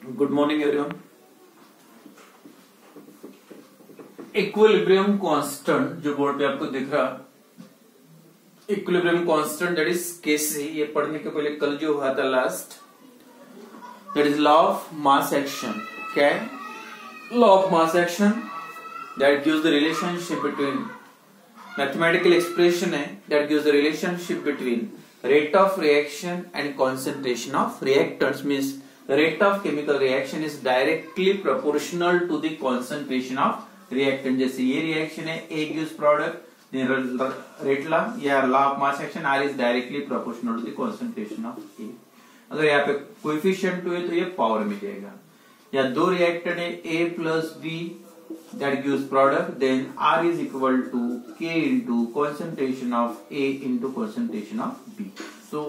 Good morning everyone. Equilibrium constant जो board पे आपको दिख रहा, equilibrium constant that is KC, ये पढ़ने के पहले कल जो हुआ था last, that is law of mass action. क्या है law of mass action? That gives the relationship between, mathematical expression है that gives the relationship between rate of reaction and concentration of reactants, means the rate of chemical reaction is directly proportional to the concentration of reactant। जैसे ये reaction है, A gives product, rate law या law of mass action, R is directly proportional to the concentration of A। अगर यहाँ पे coefficient 2 है तो ये पावर में जाएगा। या दो रिएक्टेंट है A plus B that gives product, then R is equal to K into concentration of A into concentration of B। So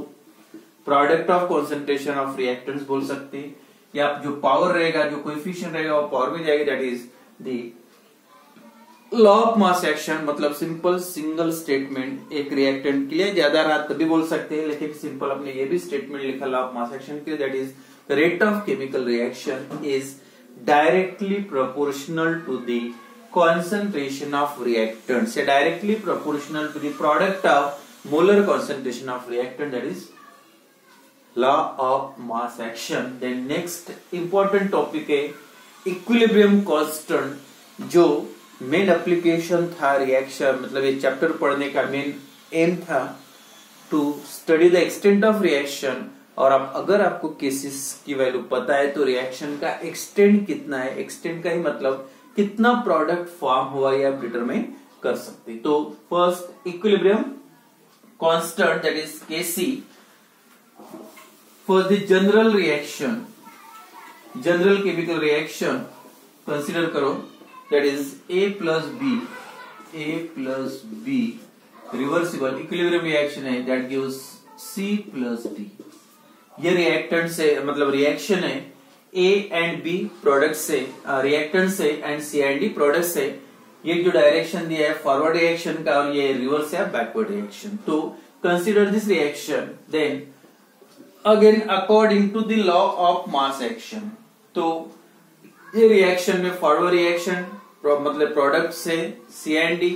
product of concentration of reactants बोल सकते हैं, या जो पावर रहेगा, जो कोएफिशिएंट रहेगा वो पावर में जाएगा, that is the law of mass action। मतलब सिंपल सिंगल स्टेटमेंट एक रिएक्टेंट के लिए, ज्यादा रात तभी बोल सकते हैं, लेकिन सिंपल अपने ये भी स्टेटमेंट लिखा लॉ ऑफ मास एक्शन के लिए, that is the rate of chemical reaction is directly proportional to the concentration of reactants, directly proportional to the product of molar concentration of reactant, that is law of mass action। Then next important topic है equilibrium constant, जो main application था reaction, मतलब ये chapter पढ़ने का main aim था to study the extent of reaction. और अब अगर आपको केसेस की वैल्यू पता है तो रिएक्शन का एक्सटेंट कितना है, एक्सटेंट का ही मतलब कितना प्रोडक्ट फॉर्म हुआ ये आप डिटरमाइन कर सकते। तो first equilibrium constant that is KC for the general reaction, general chemical reaction consider करो, that is A plus B reversible equilibrium reaction है that gives C plus D। ये रिएक्टेंट से, मतलब रिएक्शन है A एंड B प्रोडक्ट से, reactant से, and C and D product से। ये जो डायरेक्शन दिया है फॉरवर्ड रिएक्शन का, और ये रिवर्स या बैकवर्ड रिएक्शन। तो consider this reaction, then again according to the law of mass action. तो ये रिएक्शन में फॉरवर्ड रिएक्शन मतलब प्रोडक्ट से C एंड D,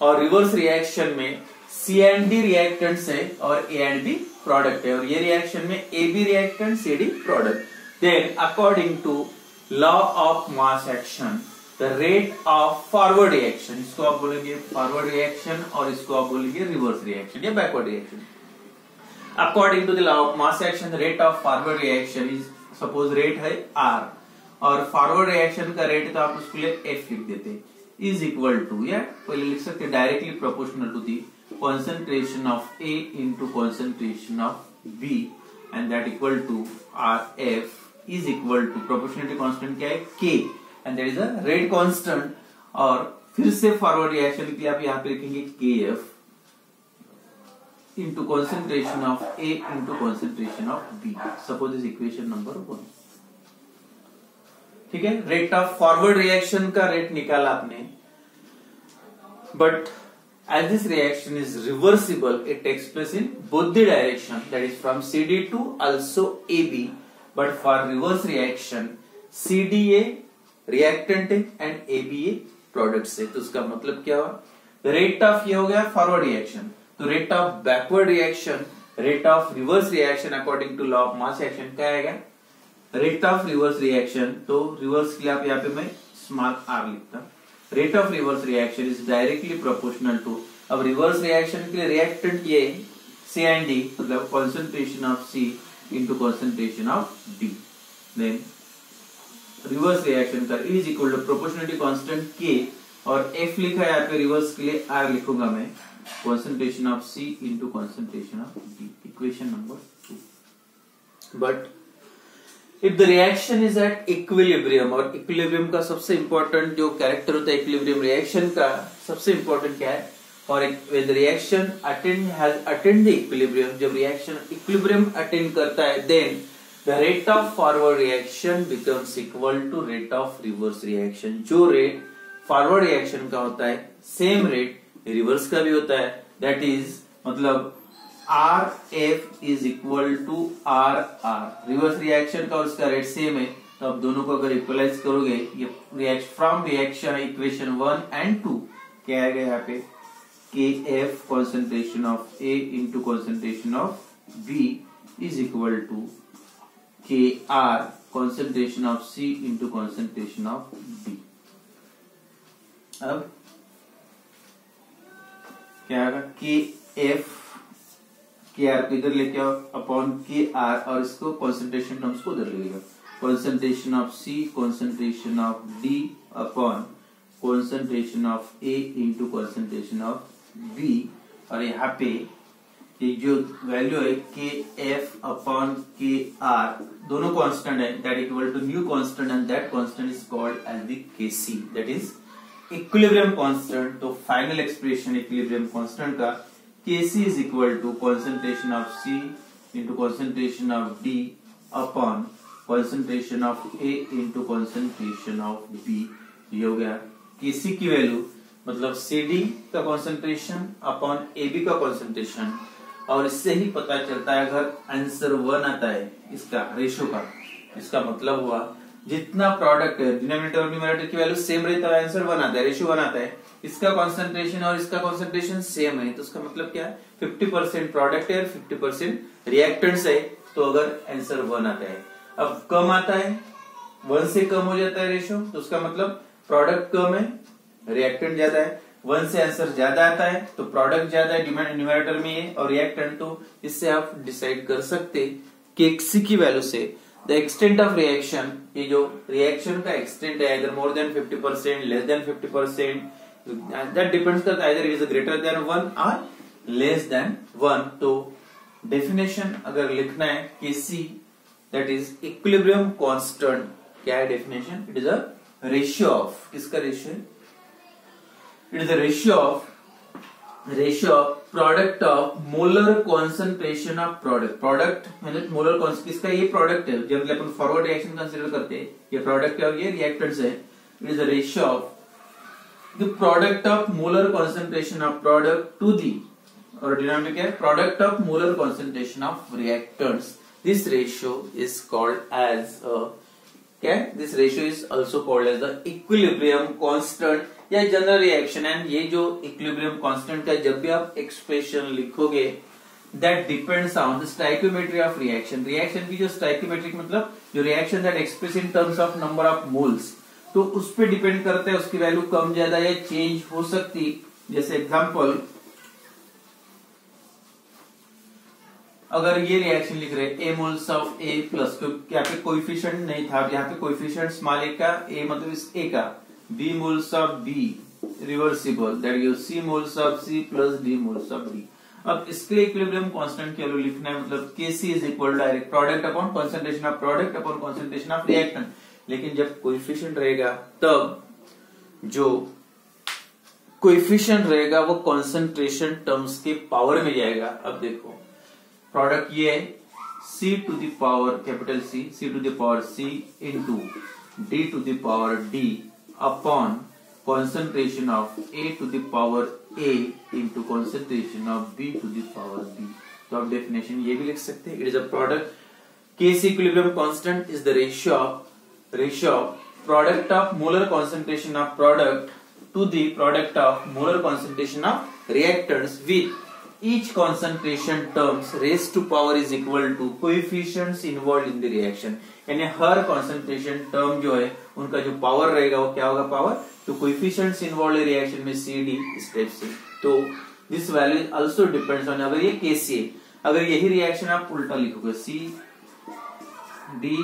और रिवर्स रिएक्शन में C एंड D रिएक्टेंट से और A एंड B प्रोडक्ट है, और ये रिएक्शन में AB reactant CD product. Then according to law of mass action the rate of forward reaction, इसको आप बोलेंगे फॉरवर्ड रिएक्शन और इसको आप बोलेंगे रिवर्स रिएक्शन या backward reaction. According to the law of mass action the rate of forward reaction is, suppose rate है R और फॉरवर्ड रिएक्शन का रेट तो आप उसके लिए F लिख देते, इज इक्वल टू, या पहले लिख सकते directly proportional to the concentration of A into concentration of B, and that equal to RF is equal to proportionality constant क्या है K, and that is a rate constant। और फिर से forward reaction के लिए आप यहाँ पे लिखेंगे KF into concentration of A into concentration of B। Suppose is equation number 1। ठीक है, रेट ऑफ फॉरवर्ड रिएक्शन का रेट निकाला आपने, but as this reaction is reversible, it takes place in both the direction, that is from CD to also AB। but for reverse reaction CDA reactant है and ABA product से, तो उसका मतलब क्या हुआ, रेट ऑफ ये हो गया फॉरवर्ड रिएक्शन, तो rate of backward reaction, rate of reverse reaction according to law of mass action क्या आएगा, रेट ऑफ रिवर्स रिएक्शन। तो रिवर्स के लिए आप यहाँ पे मैं स्मॉल r लिखता, rate of reverse reaction is directly proportional to, अब रिवर्स रिएक्शन के लिए रिएक्टेंट ये C एंड D, मतलब concentration of C into concentration of D। Then reverse reaction का is equal to proportionality constant K, और F लिखा है यहाँ पे, रिवर्स के लिए R लिखूंगा मैं, concentration of C into concentration of D, equation number 2। But if the reaction is at equilibrium, और equilibrium का सबसे important जो कैरेक्टर होता है equilibrium reaction का, सबसे important क्या है, और when the reaction has attained the equilibrium, जब reaction equilibrium attain करता है, then the rate of forward reaction becomes equal to rate of reverse reaction। जो rate forward reaction का होता है same rate reverse का भी होता है, that is मतलब RF is equal to RR, reverse reaction का और उसका रेट सेम है, तो अब दोनों को अगर इक्वलाइज करोगे, ये फ्रॉम रिएक्शन इक्वेशन 1 and 2 क्या आएगा यहाँ पे, KF concentration of A into concentration of B is equal to KR concentration of C into concentration of B। अब क्या आएगा, KF KR को इधर लेके आओ अपॉन KR और इसको कॉन्सेंट्रेशन टर्म्स को उधर लेगा, concentration of C concentration of D upon concentration of A into concentration of B। और यहाँ पे ये जो वैल्यू है KF अपॉन KR दोनों कांस्टेंट है, that equal to new constant and that constant is called as the KC, that is equilibrium constant. तो final expression equilibrium constant का KC is equal to concentration of C into concentration of D upon concentration of A into concentration of B। ये हो गया KC की value, मतलब CD का concentration upon AB का concentration। और इससे ही पता चलता है अगर आंसर 1 आता है इसका रेशो का, इसका मतलब हुआ जितना प्रोडक्ट है डिनोमिनेटर और न्यूमरेटर की वैल्यू सेम रहता है, आंसर 1 आता है, रेशियो 1 आता है, इसका कंसंट्रेशन और इसका कंसंट्रेशन सेम है, तो उसका मतलब क्या है 50% प्रोडक्ट है और 50% रिएक्टेंट्स है, तो अगर आंसर 1 आता है। अब कम आता है, 1 से कम हो जाता है रेशियो, तो उसका मतलब प्रोडक्ट कम है रिएक्टेंट ज्यादा है, 1 से आंसर ज्यादा आता है तो प्रोडक्ट ज्यादा है न्यूमरेटर में है और रिएक्टेंट, तो इससे आप डिसाइड कर सकते कि KC की वैल्यू से द एक्सटेंट ऑफ रिएक्शन, ये जो रिएक्शन का एक्सटेंट है इधर more than 50%, less than 50%, that depends करता है इधर इट इज ग्रेटर देन 1 और लेस देन 1। तो डेफिनेशन अगर लिखना है KC that is equilibrium constant, क्या है definition, it is a ratio of, किसका रेशियो है, it is a ratio of product of molar concentration of product मतलब मोलर किसका, ये प्रोडक्ट है, जब अपन फॉरवर्ड रिएक्शन कंसीडर करते हैं, ये प्रोडक्ट है और ये रिएक्टेंट्स है, it is a ratio of the product of molar concentration of product to the, और डिनोमिनेटर क्या है, product of molar concentration of reactants. This ratio is called as क्या, this ratio is also called as the equilibrium constant या general reaction. And ये जो equilibrium constant का जब भी आप एक्सप्रेशन लिखोगे that depends on the stoichiometry of reaction, reaction की जो स्टोइकियोमेट्रिक मतलब जो reaction that express in terms of number of moles, तो उस पे डिपेंड करता है, उसकी वैल्यू कम ज्यादा या चेंज हो सकती। जैसे एग्जांपल अगर ये रिएक्शन लिख रहे हैं A moles of A plus, क्योंकि यहाँ पे कोएफिशिएंट नहीं था, यहाँ पे कोएफिशिएंट स्मॉल a का, A मतलब इस A का, B moles of B reversible that gives C moles of C plus D moles of D। अब इसके लिए इक्विलिब्रियम कांस्टेंट की वैल्यू लिखना है, मतलब KC is equal direct product upon concentration of product upon concentration of reactant. लेकिन जब coefficient रहेगा तब जो कोएफिशिएंट रहेगा वो कंसंट्रेशन टर्म्स के पावर में जाएगा। अब देखो प्रोडक्ट ये है C to the power capital C to the power C into D to the power D upon concentration of A to the power A into concentration of B to the power B। तो आप definition ये भी लिख सकते हैं, it is a product, KC equilibrium constant is the ratio of product of molar concentration of product to the product of molar concentration of reactants with each concentration terms raised to power is equal to coefficients involved in the reaction। यानी हर concentration term जो है उनका जो power रहेगा वो क्या होगा, power, तो coefficients involved in reaction में CD स्टेप से, तो this value also depends on, अगर ये KC है, अगर यही रिएक्शन आप उल्टा लिखोगे C D,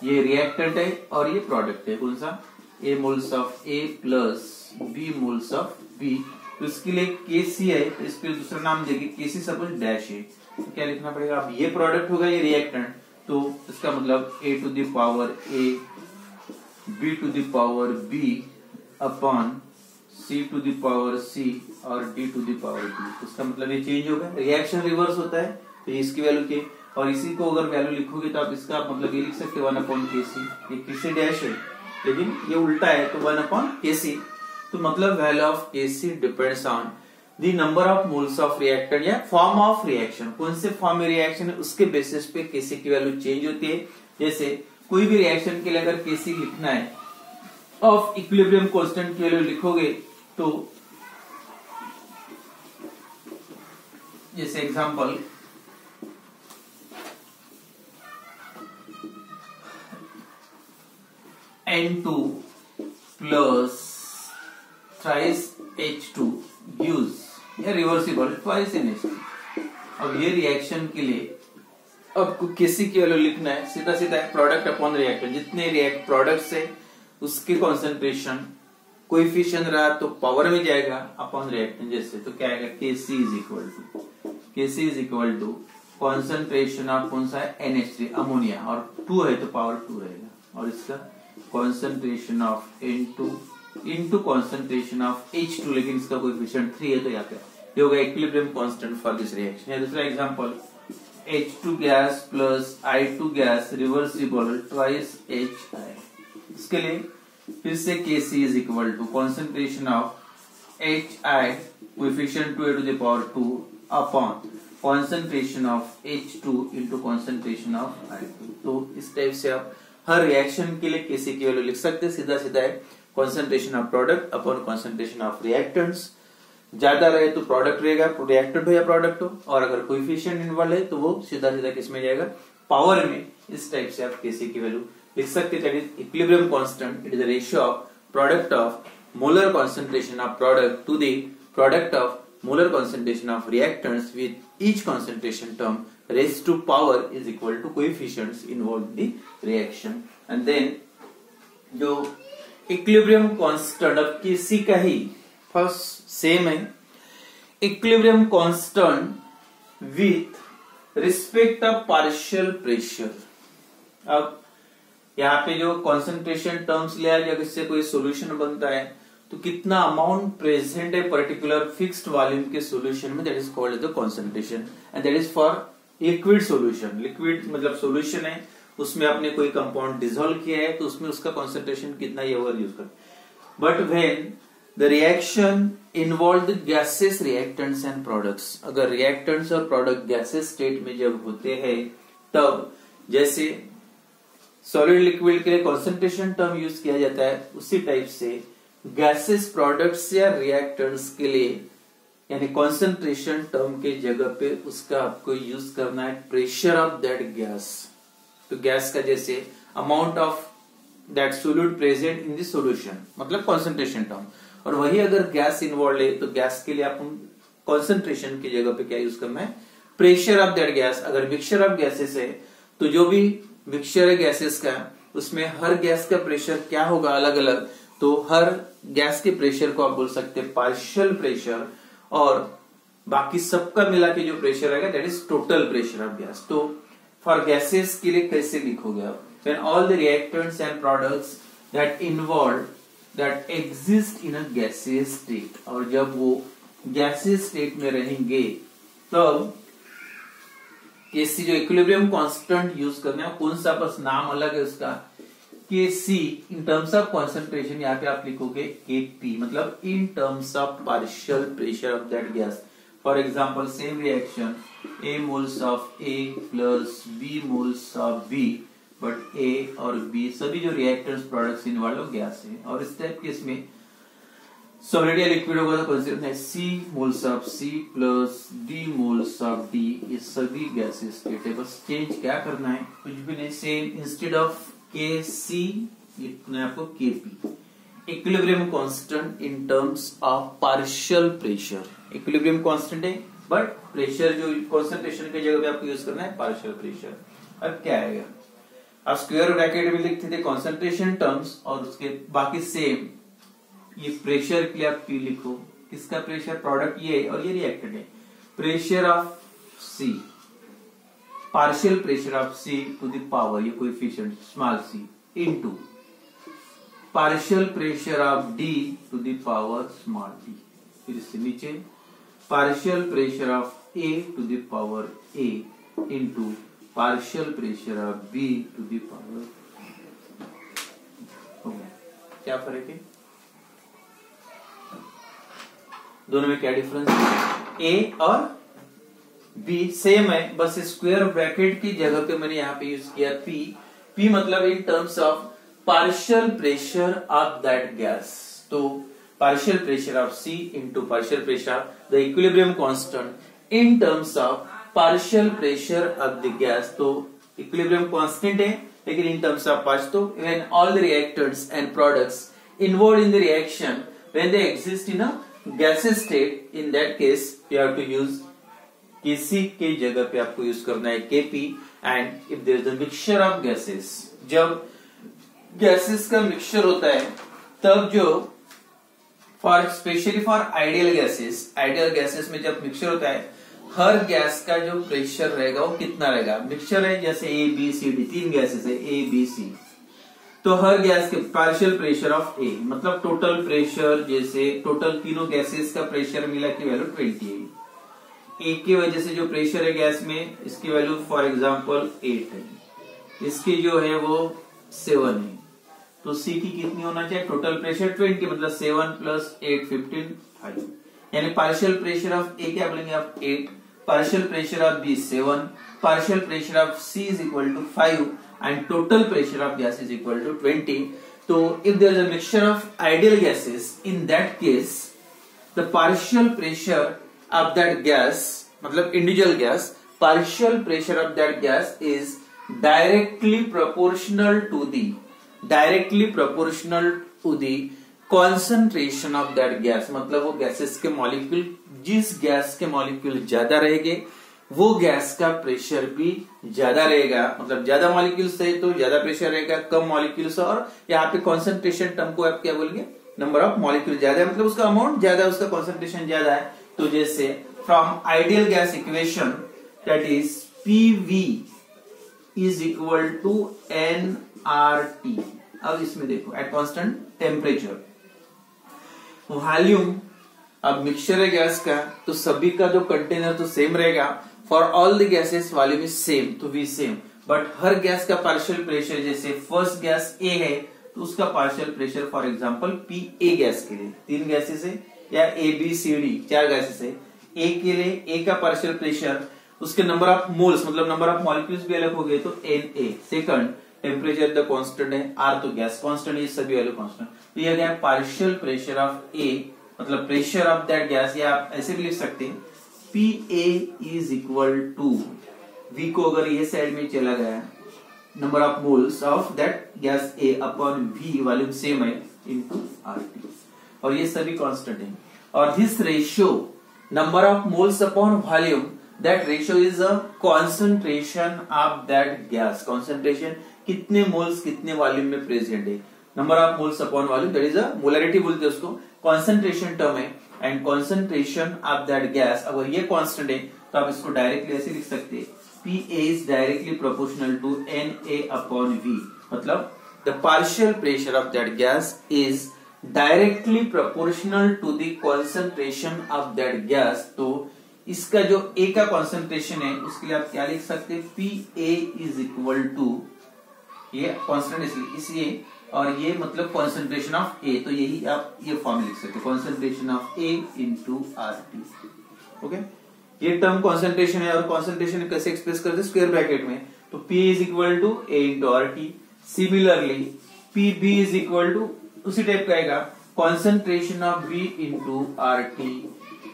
ये रिएक्टेंट है और ये प्रोडक्ट है, कौन सा, A moles of A plus B moles of B, तो इसके लिए KC है, तो इसके लिए दूसरा नाम देंगे KC सपोज डैश है, तो क्या लिखना पड़ेगा, अब ये प्रोडक्ट होगा ये रिएक्टेंट, तो इसका मतलब A to the power A B to the power B upon C to the power C और D to the power B, तो इसका मतलब ये चेंज होगा, रिएक्शन रिवर्स होता है, तो इसकी वैल्यू के, और इसी को अगर वैल्यू लिखोगे तो आप इसका मतलब ये लिख सकते हैं 1 अपॉन KC, ये KC डैश है लेकिन ये उल्टा है तो 1 अपॉन KC, तो मतलब value of KC depends on the number of moles of reactant या फॉर्म ऑफ रिएक्शन, कौन से फॉर्म में रिएक्शन है उसके बेसिस पे KC की वैल्यू चेंज होती है। जैसे कोई भी रिएक्शन के लिए अगर Kc लिखना है, ऑफ इक्विलिब्रियम कांस्टेंट की वैल्यू लिखोगे तो जैसे example N2 plus thrice H2 gives या रिवर्सिबल ट्वाइस NH2। अब ये रिएक्शन के लिए आपको Kc की वैल्यू लिखना है, सीधा सीधा प्रोडक्ट अपॉन रिएक्टेंट, जितने रिएक्ट प्रोडक्ट्स है उसके कॉन्सेंट्रेशन कोएफिशिएंट रहा तो पावर में जाएगा अपॉन रिएक्टेंट जैसे, तो क्या आएगा Kc is equal to concentration of कौन सा है NH3 अमोनिया, और 2 है तो पावर 2 रहेगा, और इसका concentration of N2 into concentration of H2, लेकिन इसका कोएफिशिएंट 3 है तो यहाँ पे ये होगा equilibrium constant for this reaction. या दूसरा example H2 gas plus I2 gas reversible twice HI। इसके लिए फिर से Kc is equal to concentration of HI coefficient 2 to the power 2 upon concentration of H2 into concentration of I2। तो इस type से आप हर रिएक्शन के लिए Kc की वैल्यू लिख सकते हैं, सीधा सीधा है concentration of product upon concentration of reactants. ज्यादा रहे तो प्रोडक्ट रहेगा, रिएक्टेंट हो या प्रोडक्ट हो, और अगर कोएफिशिएंट इन्वॉल्व है तो वो सीधा सीधा किस में जाएगा, पावर में। इस टाइप से आप Kc की वैल्यू लिख सकते हैं। That is equilibrium constant, it is the ratio of product of molar concentration of product to the product of molar concentration of reactants with each concentration term raised to power is equal to coefficients involved in the reaction। and then जो equilibrium constant अब Kc का ही first sem है, equilibrium constant with respect of partial pressure. अब यहाँ पे जो concentration terms लिया जब इससे कोई सॉल्यूशन बनता है तो कितना अमाउंट प्रेजेंट है पर्टिकुलर फिक्स्ड वॉल्यूम के सॉल्यूशन में, that is called the concentration, and that is for liquid solution. Liquid मतलब सॉल्यूशन है, उसमें आपने कोई कंपाउंड डिसॉल्व किया है तो उसमें उसका कॉन्सेंट्रेशन कितना ये ओवर यूज कर। But when the reaction involve gases reactants and products, अगर रिएक्टेंट्स और प्रोडक्ट गैसेस स्टेट में जब होते हैं तब जैसे सॉलिड लिक्विड के लिए कॉन्सेंट्रेशन टर्म यूज किया जाता है, उसी टाइप से गैसेस प्रोडक्ट्स या रिएक्टेंट्स के लिए यानी कॉन्सेंट्रेशन टर्म के जगह पे उसका आपको यूज करना है प्रेशर ऑफ दैट गैस। तो गैस का जैसे amount of that solute present in the solution मतलब कॉन्सेंट्रेशन टर्म, और वही अगर गैस इन्वॉल्व है तो गैस के लिए अपन कॉन्सेंट्रेशन की जगह पे क्या यूज करना है, प्रेशर ऑफ दैट गैस। अगर मिक्सचर ऑफ गैसेस है तो जो भी मिक्सचर है गैसेस का उसमें हर गैस का प्रेशर क्या होगा अलग अलग, तो हर गैस के प्रेशर को आप बोल सकते हैं पार्शियल प्रेशर, और बाकी सबका मिला के जो प्रेशर आएगा that is total pressure of gas. तो फॉर गैसेस के लिए कैसे लिखोगे आप, when all the reactants and products that involve that exist in a gaseous state, और जब वो गैसियस स्टेट में रहेंगे तब Kc जो इक्विलिब्रियम कांस्टेंट यूज करना है, कौन सा बस नाम अलग है उसका, Kc in terms of concentration यहाँ पे आप लिखोगे Kp, मतलब इन terms of partial pressure of that gas. For example same reaction A moles of A plus B moles of B, but A और B सभी जो रिएक्टेंट्स प्रोडक्ट्स इन्वॉल्व हो gas है, और इस टाइप केस में सॉलिड या लिक्विड होगा तो कंसीडर है C moles of C plus D moles of D, ये सभी गैसेस स्टेट है। बस चेंज क्या करना है, कुछ भी नहीं, सेम इंस्टेड ऑफ Kc लिखना है आपको Kp, equilibrium constant in terms of partial pressure. Equilibrium constant है बट प्रेशर जो कॉन्सेंट्रेशन की जगह पे आपको यूज करना है पार्शियल प्रेशर। अब क्या आएगा, आप स्क्वायर ब्रैकेट में लिखते थे कॉन्सेंट्रेशन टर्म्स और उसके बाकी सेम, ये प्रेशर के लिए आप P लिखो, किसका प्रेशर, प्रोडक्ट ये और ये रिएक्टेंट है, pressure of C, partial pressure of C to the power ये coefficient small c into partial pressure of D to the power small d, फिर इससे नीचे partial pressure of A to the power A into partial pressure of B to the power. क्या फर्क है दोनों में, क्या डिफरेंस है, A और B सेम है, बस स्क्वायर ब्रैकेट की जगह पे मैंने यहाँ पे यूज किया P, P मतलब in terms of partial pressure of that gas. तो partial pressure of C into partial pressure the equilibrium constant in terms of partial pressure of the gas. तो equilibrium constant है लेकिन in terms of partial. तो when all the reactants and products involved in the reaction when they exist in a gaseous state, in that case you have to use Kc के जगह पे आपको use करना है Kp. And if there is a mixture of gases, जब gases का mixture होता है तब जो for specially for ideal gases में जब मिक्सचर होता है हर गैस का जो प्रेशर रहेगा वो कितना रहेगा. मिक्सचर है जैसे A B C D, 3 gases है ए बी सी, तो हर गैस के पार्शियल प्रेशर ऑफ ए मतलब टोटल प्रेशर, जैसे टोटल तीनों गैसेस का प्रेशर मिला की वैल्यू 20 है. एक की वजह से जो प्रेशर है गैस में इसकी वैल्यू फॉर एग्जांपल 8 है, इसकी जो है वो 7 है. तो सी की कितनी होना चाहिए टोटल प्रेशर 20 मतलब 7 प्लस 8 15 5. यानी पार्शियल प्रेशर ऑफ ए क्या बोलेंगे आप 8, partial pressure of B 7, partial pressure of C is equal to 5 and total pressure of gas is equal to 20. तो if there is a mixture of ideal gases in that case the partial pressure of that gas मतलब individual gas, partial pressure of that gas is directly proportional to the concentration of that gas. मतलब वो gases के molecule, जिस gas के molecule ज्यादा रहेंगे वो gas का प्रेशर भी ज्यादा रहेगा. मतलब ज्यादा मॉलिक्यूल्स है तो ज्यादा प्रेशर रहेगा, कम मॉलिक्यूल्स और यहाँ पे कॉन्सेंट्रेशन टर्म को आप क्या बोलेंगे नंबर ऑफ मॉलिक्यूल ज्यादा है मतलब उसका अमाउंट ज्यादा, उसका कॉन्सेंट्रेशन ज्यादा है. तो जैसे from ideal gas equation that is PV is equal to nRT. अब इसमें देखो एट कांस्टेंट टेम्परेचर वॉल्यूम, अब मिक्सचर है गैस का तो सभी का जो कंटेनर तो सेम रहेगा. For all the gases volume is same तो V सेम, बट हर गैस का पार्शियल प्रेशर, जैसे फर्स्ट गैस A है तो उसका partial pressure for example PA gas के लिए 3 गैसेस है या ABCD 4 गैसेस है. ए के लिए ए का पार्शियल प्रेशर, उसके नंबर ऑफ मोल्स मतलब नंबर ऑफ मॉलिक्यूल्स भी अलग हो गए तो Na. Second temperature the constant है, R तो गैस कांस्टेंट, ये सभी वैल्यू कांस्टेंट. तो ये क्या है पार्शियल प्रेशर ऑफ A मतलब प्रेशर ऑफ दैट गैस, या आप ऐसे भी लिख सकते हैं PA is equal to V को अगर ये साइड में चला गया number of moles of that gas A upon V volume same है इनटू RT, और ये सभी कांस्टेंट है. और this ratio number of moles upon volume, that ratio is a concentration of that gas. Concentration कितने मोल्स कितने volume में present है, number of moles upon volume, that is a molarity बोलते हैं उसको, कॉन्सेंट्रेशन टर्म है. And concentration of that gas अगर ये कांस्टेंट है तो आप इसको डायरेक्टली ऐसे लिख सकते हैं PA is directly proportional to NA upon V. मतलब the partial pressure of that gas is directly proportional to the concentration of that gas. तो इसका जो A का कॉन्सेंट्रेशन है उसके लिए आप क्या लिख सकते हैं PA इज इक्वल टू, ये कॉन्सेंट्रेशन इसलिए, और ये मतलब कॉन्सेंट्रेशन ऑफ A, तो यही आप ये फॉर्म लिख सकते हैं concentration of A into RT. Okay, ये टर्म कॉन्सेंट्रेशन है और कॉन्सेंट्रेशन कैसे एक्सप्रेस करते हैं स्क्वायर ब्रैकेट में, तो P is equal to A into RT. Similarly PB is equal to उसी टाइप का आएगा concentration of B into RT.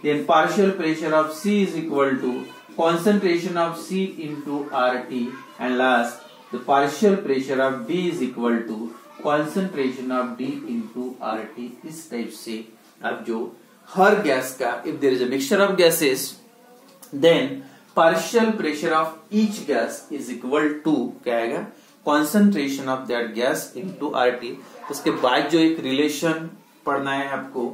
Then partial pressure of C is equal to concentration of C into RT. And last the partial pressure of D is equal to concentration of D into RT. इस type से अब जो हर gas का if there is a mixture of gases then partial pressure of each gas is equal to क्या आएगा concentration of that gas into RT. उसके बाद जो एक रिलेशन पढ़ना है आपको,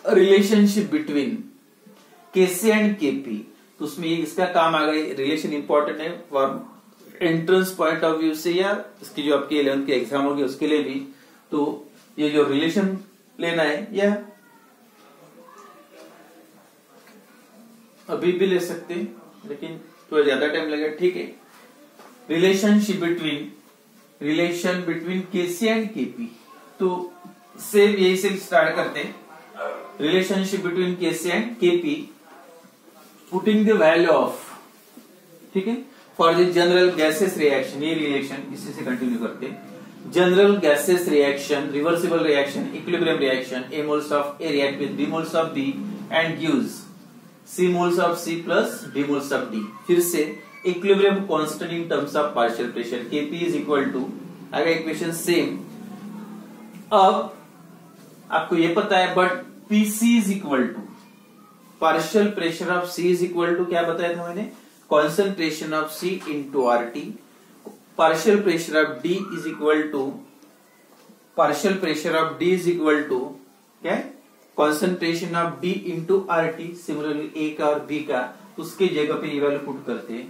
relationship between Kc and Kp. तो उसमें इसका काम आ गया, रिलेशन इंपॉर्टेंट है for entrance point of view से या इसकी जो आपकी 11th की एग्जाम होगी उसके लिए भी. तो ये जो रिलेशन लेना है या अभी भी ले सकते हैं लेकिन थोड़ा ज्यादा टाइम लगेगा, ठीक है. Relation between Kc and Kp. तो से यही से स्टार्ट करते हैं. Relationship between Kc and Kp putting the value of, ठीक है, for the general gases reaction, ये रिएक्शन इसी से कंटिन्यू करते, general gases reaction, reversible reaction, equilibrium reaction, A moles of A react with B moles of B and gives C moles of C plus D moles of D. फिर से equilibrium constant in terms of partial pressure, Kp is equal to, आगे equation same. अब आपको ये पता है but Pc is equal to partial pressure of C is equal to क्या बताया था मैंने, concentration of C into RT, partial pressure of D is equal to partial pressure of D is equal to क्या है, concentration of D into RT। Similarly A का और B का उसके जगह पे ये वैल्यू पुट करते हैं,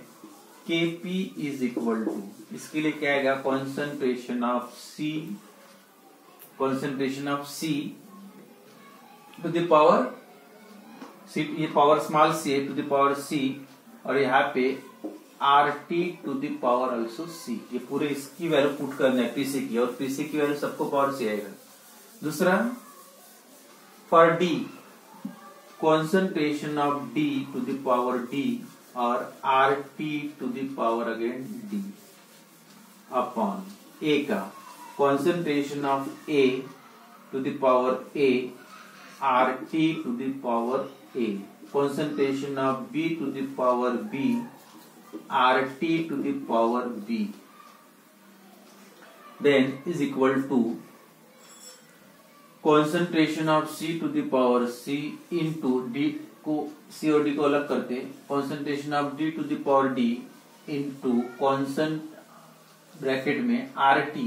Kp is equal to, इसके लिए क्या आएगा, concentration of C to the power C, ये पावर स्मॉल c है, टू द पावर C, और यहाँ पे RT to the power also C, ये पूरे इसकी वैल्यू पुट करना है Pc की, और Pc की वैल्यू सबको पावर से आएगा। दूसरा for D, concentration of D to the power D और RT to the power again D upon A का concentration of A to the power A, RT to the power A, concentration of B to the power B, RT to the power B, then is equal to concentration of C to the power C into D को C और D को अलग करते, concentration of D to the power D into constant bracket में RT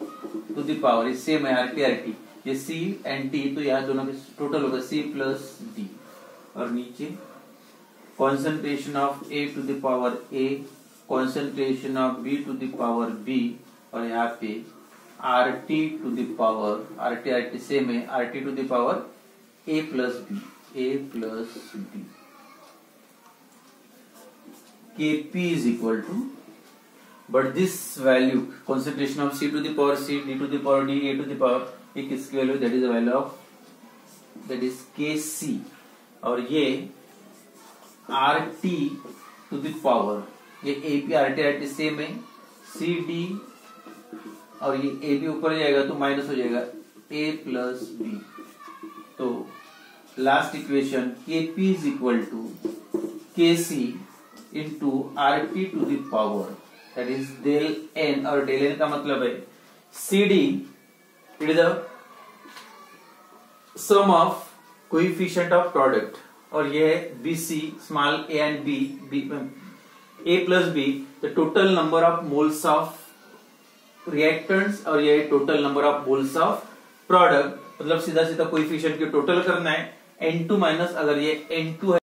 to the power, ये same है RT, ये C and D, तो यहाँ दोनों के टोटल होगा C plus D, और नीचे concentration of A to the power A, concentration of B to the power B, और यहाँ पे RT to the power RT same है, RT to the power A plus B, Kp is equal to, but this value concentration of C to the power C, D to the power D, A to the power, ये किसकी value, that is the value of, that is Kc, और ये RT to the power, ये AP RT same है, CD और ये AB ऊपर जाएगा तो माइनस हो जाएगा A प्लस B, तो last equation Kp is equal to Kc into RT to the power, that is del N, और डेल N का मतलब है CD, it is the sum of coefficient of product, और ये है BC small a and B A plus B, the total number of moles of reactants, और ये total number of moles of product, मतलब सीधा सीधा कोएफिशिएंट के total करना है, N2 माइनस, अगर ये N2 है